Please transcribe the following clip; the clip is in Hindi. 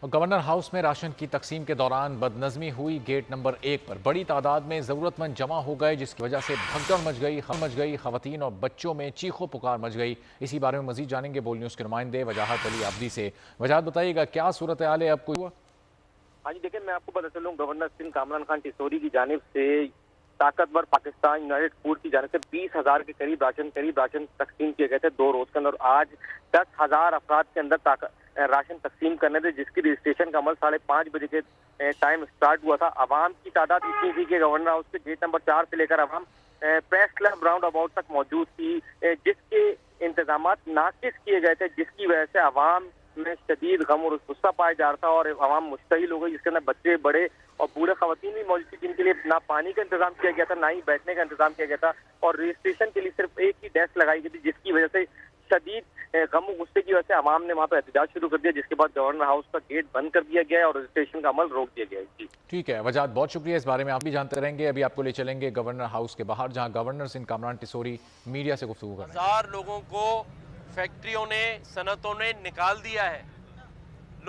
और गवर्नर हाउस में राशन की तकसीम के दौरान बदनज़मी हुई। गेट नंबर 1 पर बड़ी तादाद में ज़रूरतमंद जमा हो गए, जिसकी वजह से भगदड़ मच गई। खवातीन और बच्चों में चीखों पुकार मच गई। इसी बारे में मजीद जानेंगे बोल न्यूज़ के नुमाइंदे वजाहत अली अब्दी से। वजाहत बताइएगा, क्या सूरत हाल है अब कोई? हाँ जी, देखिए मैं आपको बता चलूँ, गवर्नर सिंध कामरान खान टिसोरी की जानिब से ताकतवर पाकिस्तान यूनाइटेड फूड की जानिब से 20,000 के करीब राशन तकसीम किए गए थे 2 रोज के अंदर। आज 10,000 अफराद के अंदर राशन तकसीम करने थे, जिसकी रजिस्ट्रेशन का अमल 5:30 बजे के टाइम स्टार्ट हुआ था। आवाम की तादाद इतनी थी कि गवर्नर हाउस के गेट नंबर 4 से लेकर आवाम प्रेस क्लब राउंड अबाउट तक मौजूद थी, जिसके इंतजाम नाकिस किए गए थे, जिसकी वजह से आवाम में शदीद गम और गुस्सा पाया जा रहा था और आवाम मुश्तइल हो गई, जिसके अंदर बच्चे, बड़े और बूढ़े खवातीन भी मौजूद थी, जिनके लिए ना पानी का इंतजाम किया गया था, ना ही बैठने का इंतजाम किया गया था और रजिस्ट्रेशन के लिए सिर्फ एक ही डेस्क लगाई गई थी, जिसकी वजह से शदीद गम और गुस्से की वजह से आवाम ने वहाँ पर एहतजाज शुरू कर दिया, जिसके बाद गवर्नर हाउस का गेट बंद कर दिया गया और रजिस्ट्रेशन का अमल रोक दिया गया है। जी ठीक है वजाहत, बहुत शुक्रिया। इस बारे में आप भी जानते रहेंगे। अभी आपको ले चलेंगे गवर्नर हाउस के बाहर, जहाँ गवर्नर सिंध कामरान टिसोरी मीडिया से गुफ्तगू कर रहे हैं। 1000 लोगों को फैक्ट्रियों ने, सनतों ने निकाल दिया है।